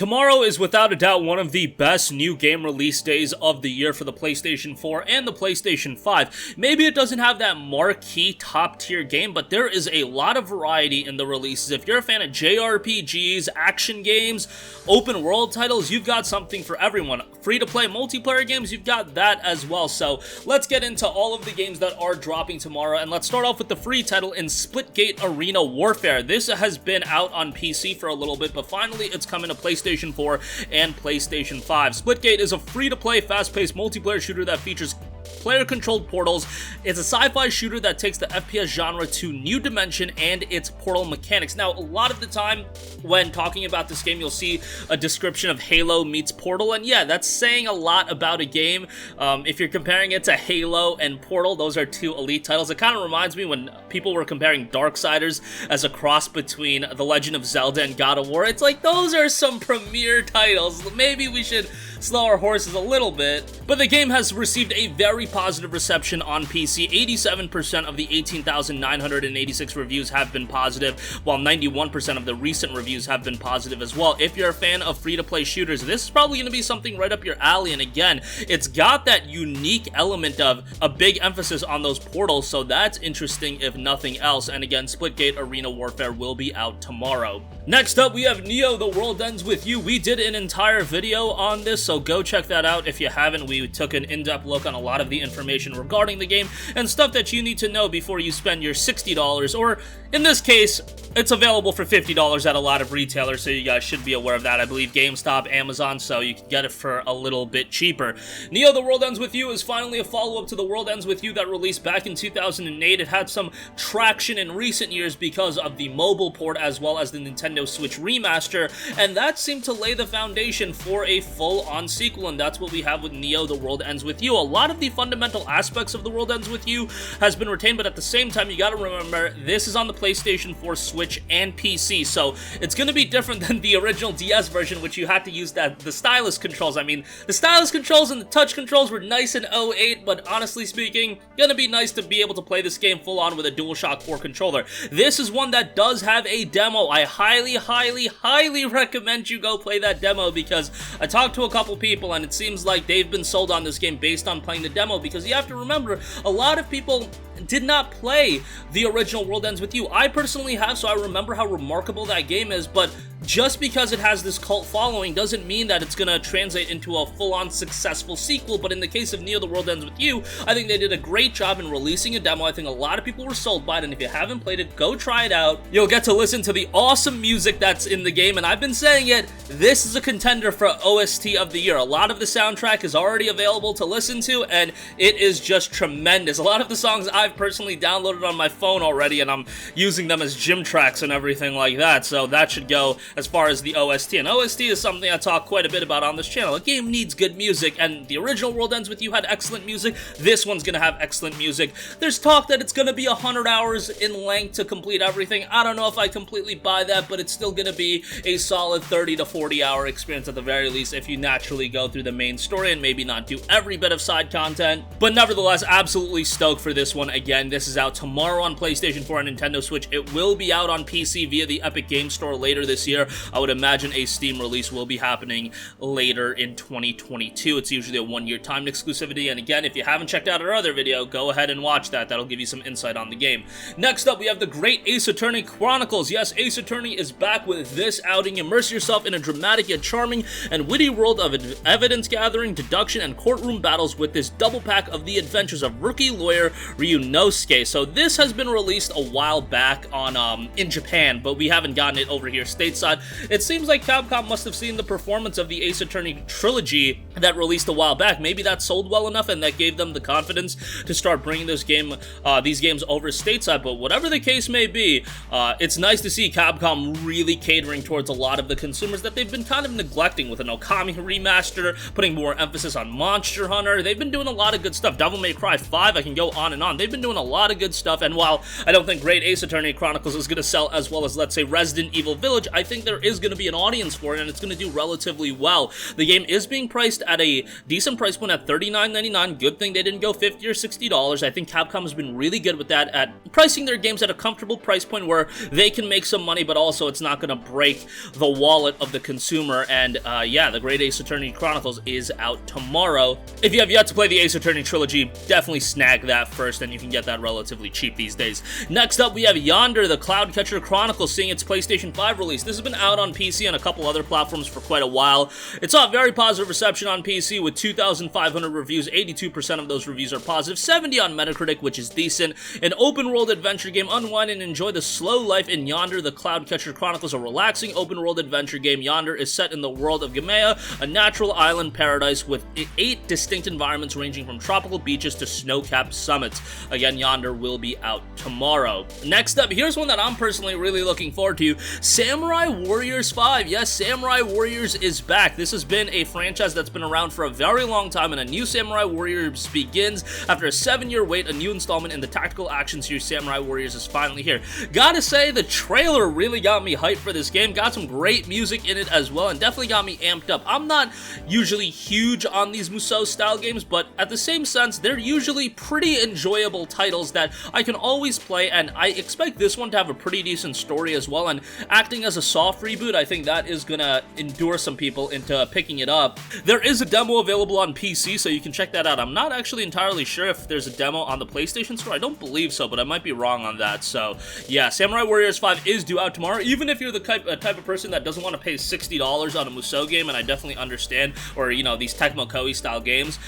Tomorrow is without a doubt one of the best new game release days of the year for the PlayStation 4 and the PlayStation 5. Maybe it doesn't have that marquee top-tier game, but there is a lot of variety in the releases. If you're a fan of JRPGs, action games, open world titles, you've got something for everyone. Free-to-play multiplayer games, you've got that as well. So let's get into all of the games that are dropping tomorrow, and let's start off with the free title in Splitgate Arena Warfare. This has been out on PC for a little bit, but finally it's coming to PlayStation 4 and PlayStation 5. Splitgate is a free-to-play, fast-paced multiplayer shooter that features player-controlled portals. It's a sci-fi shooter that takes the FPS genre to new dimension and its portal mechanics. Now, a lot of the time when talking about this game, you'll see a description of Halo meets Portal, and yeah, that's saying a lot about a game. If you're comparing it to Halo and Portal, those are two elite titles. It kind of reminds me when people were comparing Darksiders as a cross between The Legend of Zelda and God of War. It's like, those are some premier titles. Maybe we should slow our horses a little bit. But the game has received a very positive reception on PC. 87% of the 18,986 reviews have been positive, while 91% of the recent reviews have been positive as well. If you're a fan of free-to-play shooters, this is probably going to be something right up your alley, and again, it's got that unique element of a big emphasis on those portals, so that's interesting if nothing else. And again, Splitgate Arena Warfare will be out tomorrow. Next up, we have Nioh The World Ends With You. We did an entire video on this, so go check that out if you haven't. We took an in-depth look on a lot of the information regarding the game and stuff that you need to know before you spend your $60, or in this case, it's available for $50 at a lot of retailers, so you guys should be aware of that. I believe GameStop, Amazon, so you can get it for a little bit cheaper. Nioh The World Ends With You is finally a follow-up to The World Ends With You that released back in 2008. It had some traction in recent years because of the mobile port as well as the Nintendo Switch remaster, and that seemed to lay the foundation for a full-on sequel, and that's what we have with Nioh The World Ends With You. A lot of the fundamental aspects of The World Ends With You has been retained, but at the same time, you gotta remember, this is on the PlayStation 4, Switch, and PC, so it's gonna be different than the original DS version, which you had to use the stylus controls. I mean, the stylus controls and the touch controls were nice in 08, but honestly speaking, gonna be nice to be able to play this game full-on with a DualShock 4 controller. This is one that does have a demo. I highly recommend you go play that demo, because I talked to a couple people and it seems like they've been sold on this game based on playing the demo, because you have to remember, a lot of people did not play the original World Ends With You. I personally have, so I remember how remarkable that game is, but just because it has this cult following doesn't mean that it's gonna translate into a full-on successful sequel. But in the case of Nioh The World Ends With You, I think they did a great job in releasing a demo. I think a lot of people were sold by it, and if you haven't played it, go try it out. You'll get to listen to the awesome music that's in the game, and I've been saying it, this is a contender for OST of the year. A lot of the soundtrack is already available to listen to, and it is just tremendous. A lot of the songs I've personally downloaded on my phone already, and I'm using them as gym tracks and everything like that, so that should go as far as the OST. And OST is something I talk quite a bit about on this channel. A game needs good music, and the original World Ends With You had excellent music. This one's gonna have excellent music. There's talk that it's gonna be 100 hours in length to complete everything. I don't know if I completely buy that, but it's still gonna be a solid 30 to 40 hour experience at the very least if you naturally go through the main story and maybe not do every bit of side content. But nevertheless, absolutely stoked for this one. Again, this is out tomorrow on PlayStation 4 and Nintendo Switch. It will be out on PC via the Epic Games Store later this year. I would imagine a Steam release will be happening later in 2022. It's usually a one-year timed exclusivity, and again, if you haven't checked out our other video, go ahead and watch that. That'll give you some insight on the game. Next up, we have the great Ace Attorney Chronicles. Yes, Ace Attorney is back with this outing. Immerse yourself in a dramatic yet charming and witty world of evidence gathering, deduction, and courtroom battles with this double pack of the adventures of rookie lawyer Ryunosuke. So this has been released a while back on in Japan, but we haven't gotten it over here stateside. It seems like Capcom must have seen the performance of the Ace Attorney trilogy that released a while back. Maybe that sold well enough and that gave them the confidence to start bringing these games over stateside. But whatever the case may be, it's nice to see Capcom really catering towards a lot of the consumers that they've been kind of neglecting with an Okami remaster, putting more emphasis on Monster Hunter. They've been doing a lot of good stuff. Devil May Cry 5, I can go on and on. They've been doing a lot of good stuff, and while I don't think Great Ace Attorney Chronicles is going to sell as well as, let's say, Resident Evil Village, I think think there is going to be an audience for it, and it's going to do relatively well. The game is being priced at a decent price point at $39.99. Good thing they didn't go $50 or $60. I think Capcom has been really good with that, at pricing their games at a comfortable price point where they can make some money, but also it's not going to break the wallet of the consumer. And yeah, the great Ace Attorney Chronicles is out tomorrow. If you have yet to play the Ace Attorney trilogy, definitely snag that first, and you can get that relatively cheap these days. Next up, we have Yonder, the Cloudcatcher Chronicles, seeing its PlayStation 5 release. This has been out on PC and a couple other platforms for quite a while. It saw very positive reception on PC with 2,500 reviews. 82% of those reviews are positive, 70 on Metacritic, which is decent. An open-world adventure game. Unwind and enjoy the slow life in Yonder, the Cloudcatcher Chronicles, a relaxing open-world adventure game. Yonder is set in the world of Gamea, a natural island paradise with 8 distinct environments ranging from tropical beaches to snow-capped summits. Again, Yonder will be out tomorrow. Next up, here's one that I'm personally really looking forward to. Samurai Warriors 5. Yes, Samurai Warriors is back. This has been a franchise that's been around for a very long time, and a new Samurai Warriors begins after a 7-year wait. A new installment in the tactical action series Samurai Warriors is finally here. Gotta say, the trailer really got me hyped for this game. Got some great music in it as well, and definitely got me amped up. I'm not usually huge on these Musou style games, but at the same sense, they're usually pretty enjoyable titles that I can always play, and I expect this one to have a pretty decent story as well. And acting as a soft reboot, I think that is gonna endure some people into picking it up. There is a demo available on PC, so you can check that out. I'm not actually entirely sure if there's a demo on the PlayStation Store. I don't believe so, but I might be wrong on that. So yeah, Samurai Warriors 5 is due out tomorrow. Even if you're the type of person that doesn't want to pay $60 on a Musou game, and I definitely understand, or you know, these Tecmo Koei style games,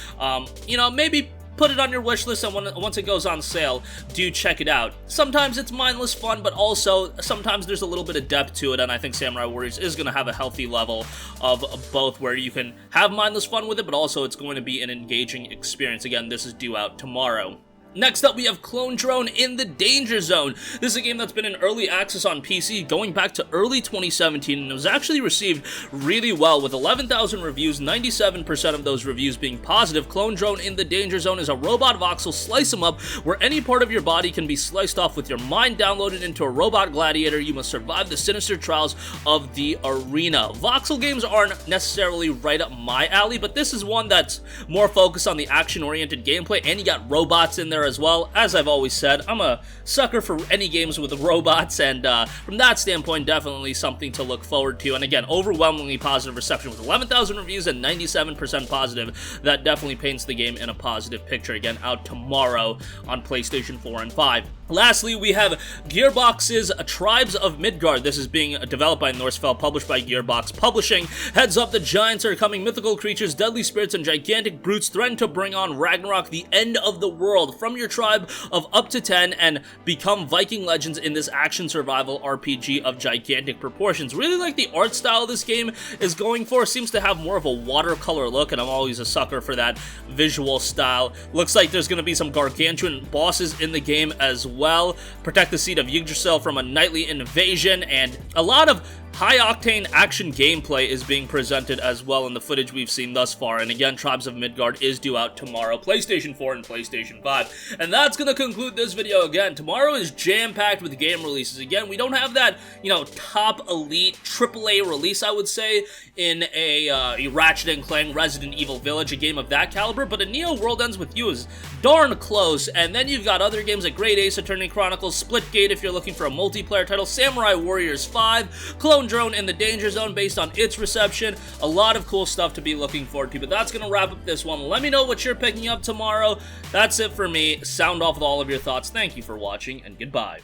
you know, maybe put it on your wish list, and once it goes on sale, do check it out. Sometimes it's mindless fun, but also sometimes there's a little bit of depth to it, and I think Samurai Warriors is going to have a healthy level of both, where you can have mindless fun with it, but also it's going to be an engaging experience. Again, this is due out tomorrow. Next up, we have Clone Drone in the Danger Zone. This is a game that's been in early access on PC going back to early 2017, and it was actually received really well with 11,000 reviews, 97% of those reviews being positive. Clone Drone in the Danger Zone is a robot voxel slice 'em up where any part of your body can be sliced off with your mind downloaded into a robot gladiator. You must survive the sinister trials of the arena. Voxel games aren't necessarily right up my alley, but this is one that's more focused on the action-oriented gameplay, and you got robots in there as well. As I've always said, I'm a sucker for any games with robots, and from that standpoint, definitely something to look forward to. And again, overwhelmingly positive reception with 11,000 reviews and 97% positive. That definitely paints the game in a positive picture. Again, out tomorrow on PlayStation 4 and 5. Lastly, we have Gearbox's Tribes of Midgard. This is being developed by Norsefell, published by Gearbox Publishing. Heads up, the giants are coming. Mythical creatures, deadly spirits, and gigantic brutes threaten to bring on Ragnarok, the end of the world. From your tribe of up to 10 and become Viking legends in this action survival RPG of gigantic proportions. Really like the art style this game is going for. Seems to have more of a watercolor look, and I'm always a sucker for that visual style. Looks like there's going to be some gargantuan bosses in the game as well. Protect the seat of Yggdrasil from a nightly invasion, and a lot of high-octane action gameplay is being presented as well in the footage we've seen thus far. And again, Tribes of Midgard is due out tomorrow, PlayStation 4 and PlayStation 5. And that's going to conclude this video. Again, tomorrow is jam-packed with game releases. Again, we don't have that, you know, top elite AAA release, I would say, in a Ratchet & Clank Resident Evil Village, a game of that caliber, but a Neo World Ends With You is darn close. And then you've got other games like Great Ace Attorney Chronicles, Splitgate if you're looking for a multiplayer title, Samurai Warriors 5, Clone Drone in the Danger Zone based on its reception. A lot of cool stuff to be looking forward to, but that's going to wrap up this one. Let me know what you're picking up tomorrow. That's it for me. Sound off with all of your thoughts. Thank you for watching, and goodbye.